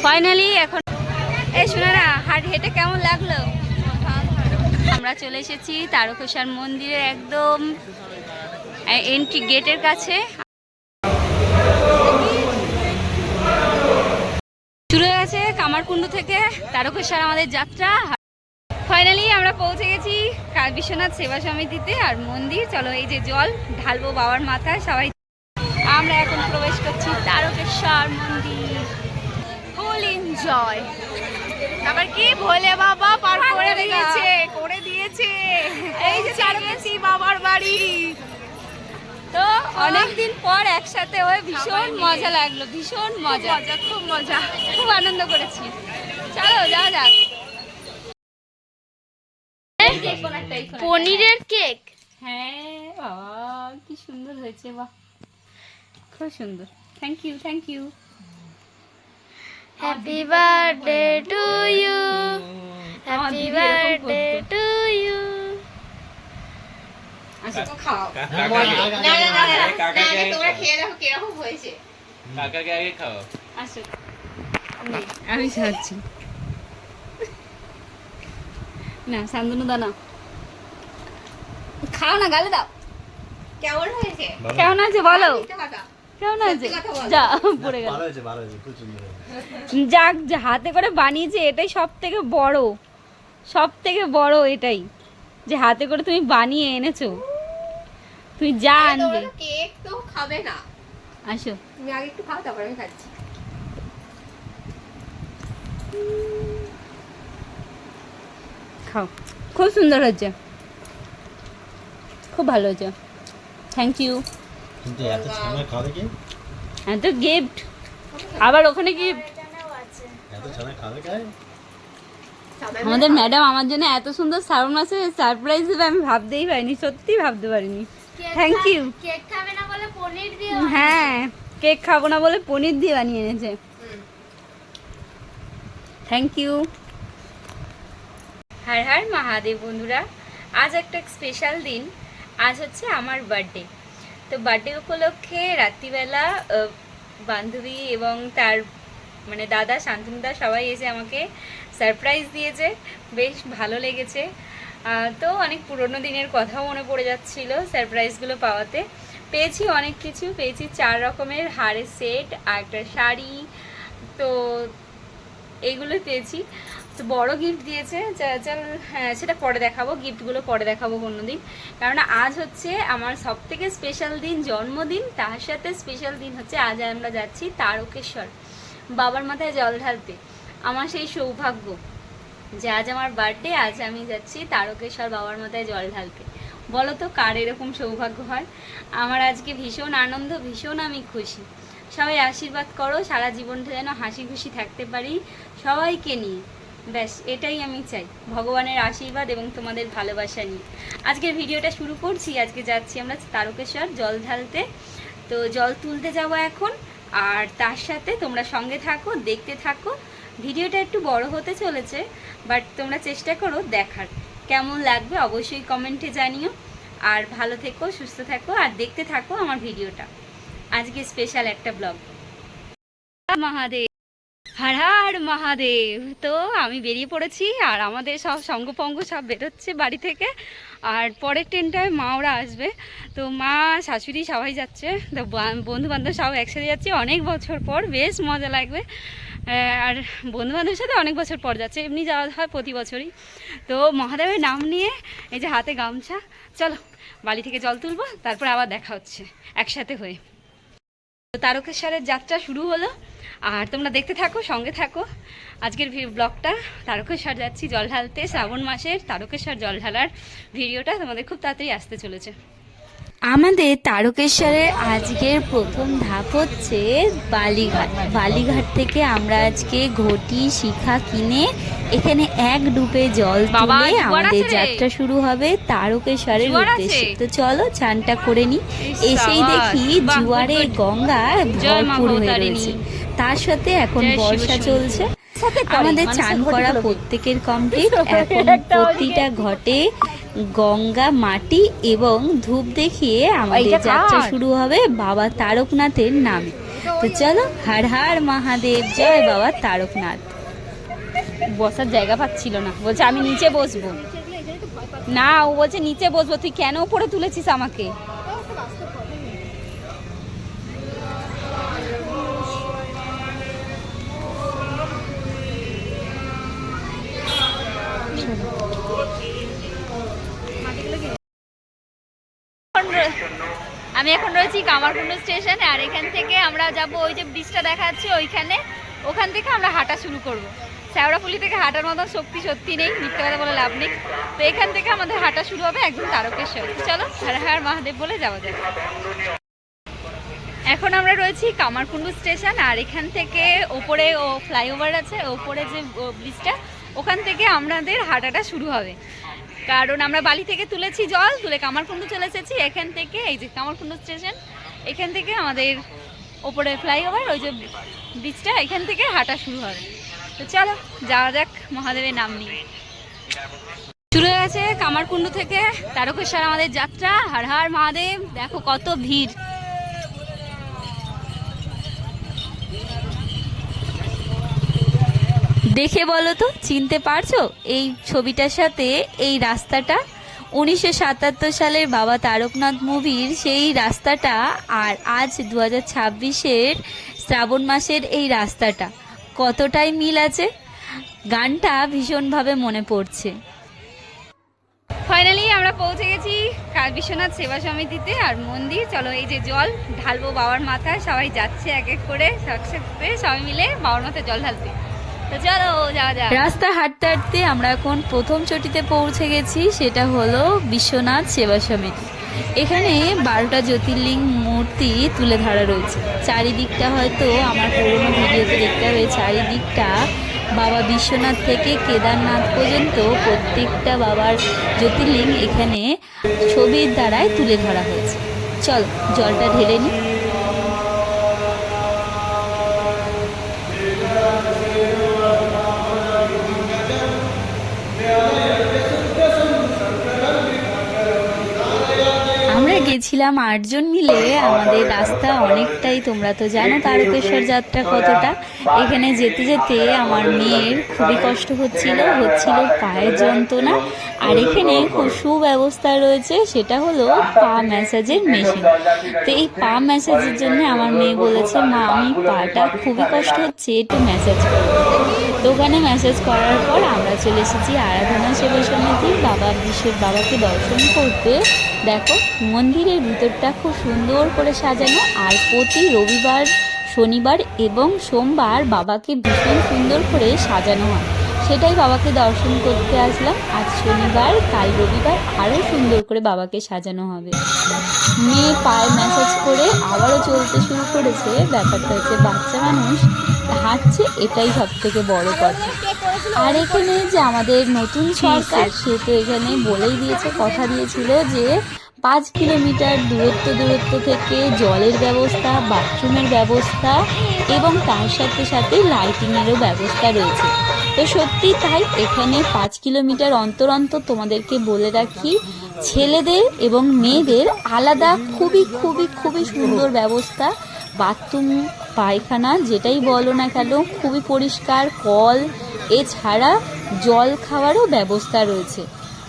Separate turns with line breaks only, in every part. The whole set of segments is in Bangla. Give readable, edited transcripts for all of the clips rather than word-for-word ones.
ফাইনালি এখন এই শোনো না, হেঁটে কেমন লাগলো? আমরা চলে এসেছি তারকেশ্বর মন্দিরের একদম এন্ট্রি গেটের কাছে। শুরু হয়ে গেছে কামারকুণ্ড থেকে তারকেশ্বর আমাদের যাত্রা। ফাইনালি আমরা পৌঁছে গেছি বিশ্বনাথ সেবা সমিতিতে আর মন্দির। চলো এই যে জল ঢালবো বাবার মাথায় সবাই। আমরা এখন প্রবেশ করছি তারকেশ্বর মন্দির। Full enjoy. আবার কি ভোলে বাবা পার করে দিয়েছে এই যে তারকেশ্বরী বাবার বাড়ি। তো অনেকদিন পর একসাথে হয়ে ভীষণ মজা লাগলো, ভীষণ মজা, খুব মজা, খুব আনন্দ করেছি। চলো যাওয়া যাক।
পনিরের কেক।
হ্যাঁ বাবা কি সুন্দর হয়েছে, বাহ খুব সুন্দর। Thank you, thank you.
Happy birthday to you, happy birthday to you.
আসো তো খাও।
তোমরা খেয়ে দেখো কিরকম হয়েছে। কাকাকে আগে খাও।
আসো আমি খাচ্ছি না, শান্তনু দানা খাও না, গালে দাও।
কেমন হয়েছে?
কেমন আছে বলো?
কথা
কেমন আছে? যা পড়ে গেল।
ভালো হয়েছে, ভালো হয়েছে, খুব সুন্দর হয়েছে।
যাক, যে হাতে করে বানিয়েছে এটাই সব থেকে বড়, সব থেকে বড় এটাই যে হাতে করে তুমি বানিয়ে এনেছো। তুমি যা আনবে।
কেক তো খাবে না,
আসো
তুমি আগে একটু খাও তারপর আমি খাচ্ছি।
খাও, খুব সুন্দর হয়েছে, খুব ভালো হয়েছে। Thank you.
কিন্তু এত ছানা খাবে কি?
এত গিফট, আবার ওখানে গিফট।
এত ছানা খাবে কে?
আমাদের ম্যাডাম আমার জন্য এত সুন্দর শ্রাবণ মাসে সারপ্রাইজ দেবে আমি ভাবতেই পারিনি, সত্যি ভাবতে পারিনি। Thank you.
কেক খাবে না বলে পনির দিয়ে।
হ্যাঁ, কেক খাবো না বলে পনির দিয়ে বানিয়ে এনেছে। Thank you. হর হর মহাদেব বন্ধুরা, আজ একটা স্পেশাল দিন। আজ হচ্ছে আমার বার্থডে। তো বার্থডে উপলক্ষে রাত্রিবেলা বান্ধবী এবং তার মানে দাদা শান্তনুদা সবাই এসে আমাকে সারপ্রাইজ দিয়েছে, বেশ ভালো লেগেছে। তো অনেক পুরনো দিনের কথাও মনে পড়ে যাচ্ছিল সারপ্রাইজগুলো পাওয়াতে। পেয়েছি অনেক কিছু, পেয়েছি 4 রকমের হারের সেট আর একটা শাড়ি, তো এইগুলোই পেয়েছি। তো বড় গিফট দিয়েছে, চল হ্যাঁ সেটা পরে দেখাবো, গিফটগুলো পরে দেখাবো কোনোদিন। কারণ আজ হচ্ছে আমার সবথেকে স্পেশাল দিন, জন্মদিন। তার সাথে স্পেশাল দিন হচ্ছে আজ আমরা যাচ্ছি তারকেশ্বর বাবার মাথায় জল ঢালতে। আমার সেই সৌভাগ্য যে আজ আমার বার্থডে, আজ আমি যাচ্ছি তারকেশ্বর বাবার মাথায় জল ঢালতে। বলো তো কার এরকম সৌভাগ্য হয়? আমার আজকে ভীষণ আনন্দ, ভীষণ আমি খুশি। সবাই আশীর্বাদ করো, সারা জীবনটা যেন হাসি খুশি থাকতে পারি সবাইকে নিয়ে, ব্যাস এটাই আমি চাই, ভগবানের আশীর্বাদ এবং তোমাদের ভালোবাসা নিয়ে। আজকের ভিডিওটা শুরু করছি। আজকে যাচ্ছি আমরা তারকেশ্বর জল ঢালতে, তো জল তুলতে যাব এখন। আর তার সাথে তোমরা সঙ্গে থাকো, দেখতে থাকো। ভিডিওটা একটু বড় হতে চলেছে, বাট তোমরা চেষ্টা করো দেখার, কেমন লাগবে অবশ্যই কমেন্টে জানিও। আর ভালো থেকো, সুস্থ থাকো আর দেখতে থাকো আমার ভিডিওটা। আজকে স্পেশাল একটা ব্লগ। মহাদেব, হর হর মহাদেব। তো আমি বেরিয়ে পড়েছি আর আমাদের সব সঙ্গপঙ্গ সব বেরোচ্ছে বাড়ি থেকে। আর পরের ট্রেনটায় মা ওরা আসবে, তো মা শাশুড়ি সবাই যাচ্ছে, তো বন্ধু বান্ধব সব একসাথে যাচ্ছে অনেক বছর পর, বেশ মজা লাগবে। আর বন্ধু বান্ধবের সাথে অনেক বছর পর যাচ্ছে, এমনি যাওয়া হয় প্রতি বছরই। তো মহাদেবের নাম নিয়ে এই যে হাতে গামছা, চলো বাড়ি থেকে জল তুলবো, তারপর আবার দেখা হচ্ছে একসাথে হয়ে। তো তারকেশ্বরের যাত্রা শুরু হলো আর তোমরা দেখতে থাকো, সঙ্গে থাকো। আজকের ব্লগটা তারকেশ্বর যাচ্ছি জল ঢালতে, শ্রাবণ মাসের তারকেশ্বর জল ঢালার ভিডিওটা তোমাদের খুব তাড়াতাড়ি আসতে চলেছে। আমাদের তারকেশ্বরের আজকের প্রথম ধাপ হচ্ছে বালিঘাট। বালিঘাট থেকে আমরা আজকে ঘটি শিখা কিনে এখানে এক ডুবে জল তুলে আমাদের যাত্রা শুরু হবে তারকেশ্বরের উদ্দেশ্যে। তো চলো চানটা করে নি। এসেই দেখি জুয়ারে গঙ্গা ভরপুর হয়ে রয়েছে, তার সাথে এখন বর্ষা চলছে। আমাদের চান করা প্রত্যেকের কমপ্লিট। এখন প্রতিটা ঘটে গঙ্গা মাটি এবং ধূপ দেখিয়ে আমাদের যাত্রা শুরু হবে বাবা তারকনাথের নামে। তো চলো, হর হর মহাদেব, জয় বাবা তারকনাথ। বসার জায়গা পাচ্ছিল না, বলছে আমি নিচে বসবো। না, ও বলছে নিচে বসবো। তুই কেন উপরে তুলেছিস আমাকে? আমি এখন রয়েছি কামারকুণ্ডু স্টেশনে, আর এখান থেকে আমরা যাব ওই যে ব্রিজটা দেখা যাচ্ছে ওইখানে। ওখান থেকে আমরা হাঁটা শুরু করব। শ্যাওড়াফুলি থেকে হাঁটার মতন শক্তি সত্যি নেই, মিথ্যে কথা বলে লাভ নেই। তো এখান থেকে আমাদের হাঁটা শুরু হবে একদম তারকেশ্বর। চলো, হর হর মহাদেব বলে যাওয়া যাক। এখন আমরা রয়েছি কামারকুণ্ডু স্টেশন, আর এখান থেকে ওপরে ও ফ্লাইওভার আছে, ওপরে যে ব্রিজটা, ওখান থেকে আমাদের হাঁটাটা শুরু হবে। কারণ আমরা বালি থেকে তুলেছি জল, তুলে কামারকুণ্ডু চলে এসেছি। এখান থেকে এই যে কামারকুণ্ডু স্টেশন, এখান থেকে আমাদের ওপরে ফ্লাইওভার, ওই যে ব্রিজটা, এখান থেকে হাঁটা শুরু হবে। তো চলো যাওয়া যাক মহাদেবের নাম নিয়ে। শুরু হয়ে গেছে কামারকুণ্ডু থেকে তারকেশ্বর আমাদের যাত্রা। হর হর মহাদেব। দেখো কত ভিড়। দেখে বলো তো, চিনতে পারছো এই ছবিটার সাথে এই রাস্তাটা? 1977 সালের বাবা তারকনাথ মুভির সেই রাস্তাটা, আর আজ 2026-এর শ্রাবণ মাসের এই রাস্তাটা কতটাই মিল আছে। গানটা ভীষণভাবে মনে পড়ছে। ফাইনালি আমরা পৌঁছে গেছি বিশ্বনাথ সেবা সমিতিতে আর মন্দির। চলো, এই যে জল ঢালবো বাবার মাথায়, সবাই যাচ্ছে এক এক করে, একসাথে সবাই মিলে বাবার মাথায় জল ঢালতে। তো চলো যাওয়া যাক। রাস্তা হাঁটতে হাঁটতে আমরা এখন প্রথম চটিতে পৌঁছে গেছি, সেটা হলো বিশ্বনাথ সেবা সমিতি। এখানে 12টা জ্যোতির্লিঙ্গ মূর্তি তুলে ধরা রয়েছে। চারিদিকটা হয়তো আমার পুরোনো ভিডিওতে দেখতে হবে, চারিদিকটা বাবা বিশ্বনাথ থেকে কেদারনাথ পর্যন্ত প্রত্যেকটা বাবার জ্যোতির্লিঙ্গ এখানে ছবির দ্বারাই তুলে ধরা হয়েছে। চলো জলটা ঢেলে নিই। আমরা গেছিলাম 8 জন মিলে। আমাদের রাস্তা অনেকটাই, তোমরা তো জানো তারকেশ্বর যাত্রা কতটা। এখানে যেতে যেতে আমার মেয়ের খুবই কষ্ট হচ্ছিল পায়ের যন্ত্রণা। আর এখানে খুব সুব্যবস্থা রয়েছে, সেটা হলো পা ম্যাসাজের মেশিন। তো এই পা ম্যাসাজের জন্য আমার মেয়ে বলেছে, মা আমি পাটা খুবই কষ্ট হচ্ছে, একটু ম্যাসাজ করো। তো ওখানে ম্যাসাজ করার পর আমরা চলে এসেছি আরাধনা সেবা সমিতি বাবাকে দর্শন করতে। দেখো মন্দিরের ভিতরটা খুব সুন্দর করে সাজানো, আর প্রতি রবিবার, শনিবার এবং সোমবার বাবাকে ভীষণ সুন্দর করে সাজানো হয়। সেটাই বাবাকে দর্শন করতে আসলাম। আজ শনিবার, কাল রবিবার আরও সুন্দর করে বাবাকে সাজানো হবে। মেয়ে পায়ে ম্যাসাজ করে আবারও চলতে শুরু করেছে। ব্যাপারটা হচ্ছে বাচ্চা মানুষ হাঁটছে, এটাই সব থেকে বড় কথা। আর এখানে যে আমাদের নতুন সরকার, সে তো এখানে বলেই দিয়েছে, কথা দিয়েছিল যে 5 কিলোমিটার দূরত্ব থেকে জলের ব্যবস্থা, বাথরুমের ব্যবস্থা এবং তার সাথে সাথে লাইটিংয়েরও ব্যবস্থা রয়েছে। তো সত্যি তাই, এখানে 5 কিলোমিটার অন্তর অন্তর, তোমাদেরকে বলে রাখি, ছেলেদের এবং মেয়েদের আলাদা খুবই খুবই খুবই সুন্দর ব্যবস্থা। বাথরুম, পায়খানা যেটাই বলো না কেন খুবই পরিষ্কার, কল, এছাড়া জল খাওয়ারও ব্যবস্থা রয়েছে।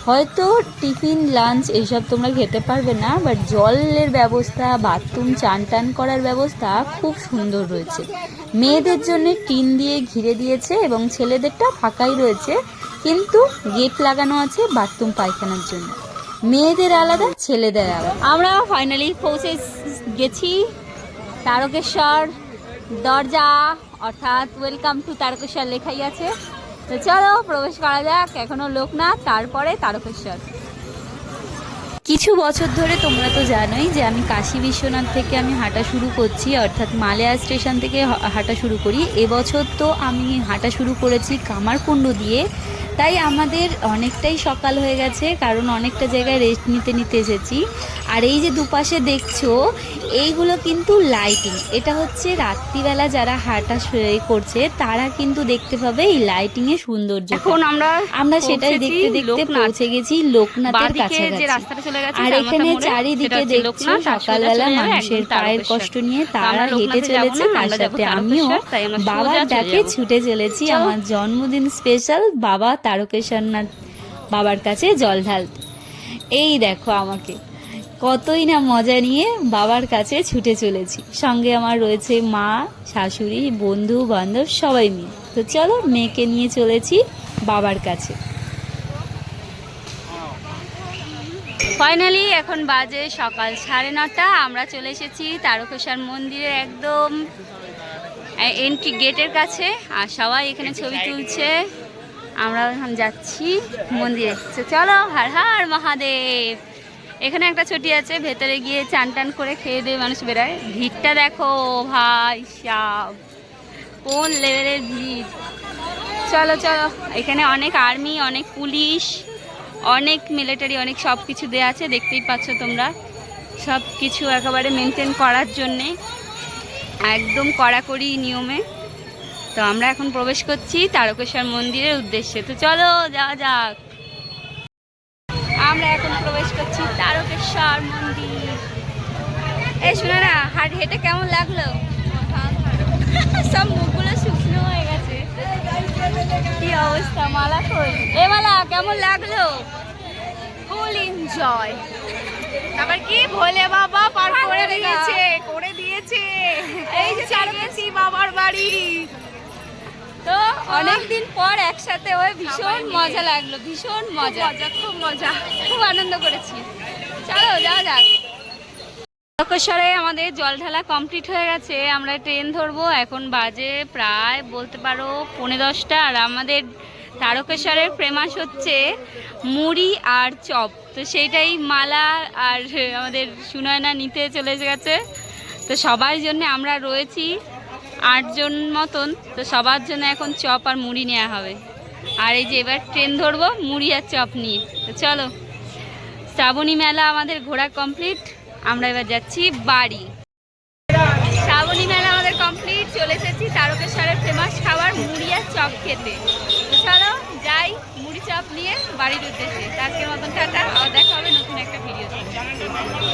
হয়তো টিফিন, লাঞ্চ এইসব তোমরা খেতে পারবে না, বাট জলের ব্যবস্থা, বাথরুম, চান টান করার ব্যবস্থা খুব সুন্দর রয়েছে। মেয়েদের জন্য টিন দিয়ে ঘিরে দিয়েছে এবং ছেলেদেরটা ফাঁকাই রয়েছে, কিন্তু গেট লাগানো আছে বাথরুম পায়খানার জন্য। মেয়েদের আলাদা, ছেলেদের আলাদা। আমরা ফাইনালি পৌঁছে গেছি তারকেশ্বর দরজা, অর্থাৎ ওয়েলকাম টু তারকেশ্বর লেখাই আছে। তো চলো প্রবেশ করা যাক। এখনো লোকনাথ, তারপরে তারকেশ্বর। কিছু বছর ধরে তোমরা তো জানোই যে আমি কাশী বিশ্বনাথ থেকে আমি হাঁটা শুরু করছি, অর্থাৎ মালেয়া স্টেশন থেকে হাঁটা শুরু করি। এবছর তো আমি হাঁটা শুরু করেছি কামারকুণ্ডু দিয়ে। তাই আমাদের অনেকটাই সকাল হয়ে গেছে, কারণ অনেকটা জায়গায় রেস্ট নিতে এসেছি। আর এই যে দুপাশে দেখছো এইগুলো কিন্তু লাইটিং, এটা হচ্ছে রাত্রিবেলা যারা হাঁটা করছে তারা কিন্তু দেখতে পাবে এই লাইটিং এর সৌন্দর্য।
এখন
আমরা সেটাই দেখতে দেখতে পৌঁছে গেছি লোকনাথের কাছাকাছি। আর এখানে চারিদিকে দেখছো সকালবেলা মানুষের পায়ের কষ্ট নিয়ে তারা হেঁটে চলেছে, তার সাথে আমিও বাবার ডাকে ছুটে চলেছি আমার জন্মদিন স্পেশাল বাবা তারকেশ্বরনাথ বাবার কাছে জল ঢালতে। এই দেখো আমাকে কতই না মজা নিয়ে বাবার কাছে ছুটে চলেছি, সঙ্গে আমার রয়েছে মা, শাশুড়ি, বন্ধু বান্ধব সবাই মিলে। তো চলো মেয়েকে নিয়ে চলেছি বাবার কাছে। ফাইনালি এখন বাজে সকাল 9:30, আমরা চলে এসেছি তারকেশ্বর মন্দিরের একদম এন্ট্রি গেটের কাছে, আর সবাই এখানে ছবি তুলছে। আমরা এখন যাচ্ছি মন্দিরে। তো চলো, হর হর মহাদেব। এখানে একটা ছুটি আছে, ভেতরে গিয়ে চান টান করে খেয়ে দিয়ে মানুষ বেরোয়। ভিড়টা দেখো ভাই সাব, কোন লেভেলের ভিড়। চলো চলো, এখানে অনেক আর্মি, অনেক পুলিশ, অনেক মিলিটারি, অনেক সব কিছু দেওয়া আছে, দেখতেই পাচ্ছ তোমরা। সব কিছু একেবারে মেনটেন করার জন্যে একদম কড়াকড়ি নিয়মে। তো আমরা এখন প্রবেশ করছি তারকেশ্বর মন্দিরের উদ্দেশ্যে। তো চলো যাওয়া যাক। আমরা এখন প্রবেশ করছি তারকেশ্বর মন্দির। এই শোনো না, হেঁটে কেমন লাগলো? সব মুখগুলো শুকনো হয়ে গেছে, কি অবস্থা। মালা কই? এ মালা, কেমন লাগলো? Full enjoy. তারপর কি ভোলে বাবা পার করে দিয়েছে, এই যে তারকেশ্বর বাবার বাড়ি। তো অনেকদিন পর একসাথে হয়ে ভীষণ মজা লাগলো, ভীষণ মজা, খুব মজা, খুব আনন্দ করেছি। চলো যাওয়া যাক। তারকেশ্বরে আমাদের জল ঢালা কমপ্লিট হয়ে গেছে, আমরা ট্রেন ধরবো। এখন বাজে প্রায় বলতে পারো 10:45, আর আমাদের তারকেশ্বরের ফেমাস হচ্ছে মুড়ি আর চপ। তো সেইটাই মালা আর আমাদের সুনয়না নিতে চলে গেছে। তো সবার জন্য আমরা রয়েছি 8 জন মতন, তো সবার জন্য এখন চপ আর মুড়ি নেওয়া হবে। আর এই যে এবার ট্রেন ধরবো মুড়ি আর চপ নিয়ে। তো চলো, শ্রাবণী মেলা আমাদের ঘোরা কমপ্লিট, আমরা এবার যাচ্ছি বাড়ি। শ্রাবণী মেলা আমাদের কমপ্লিট, চলে এসেছি তারকেশ্বরের ফেমাস খাবার মুড়ি আর চপ খেতে। তো চলো যাই মুড়ি চপ নিয়ে বাড়ির উদ্দেশ্যে। আজকের মতন টাটা, আর দেখা হবে নতুন একটা ভিডিও।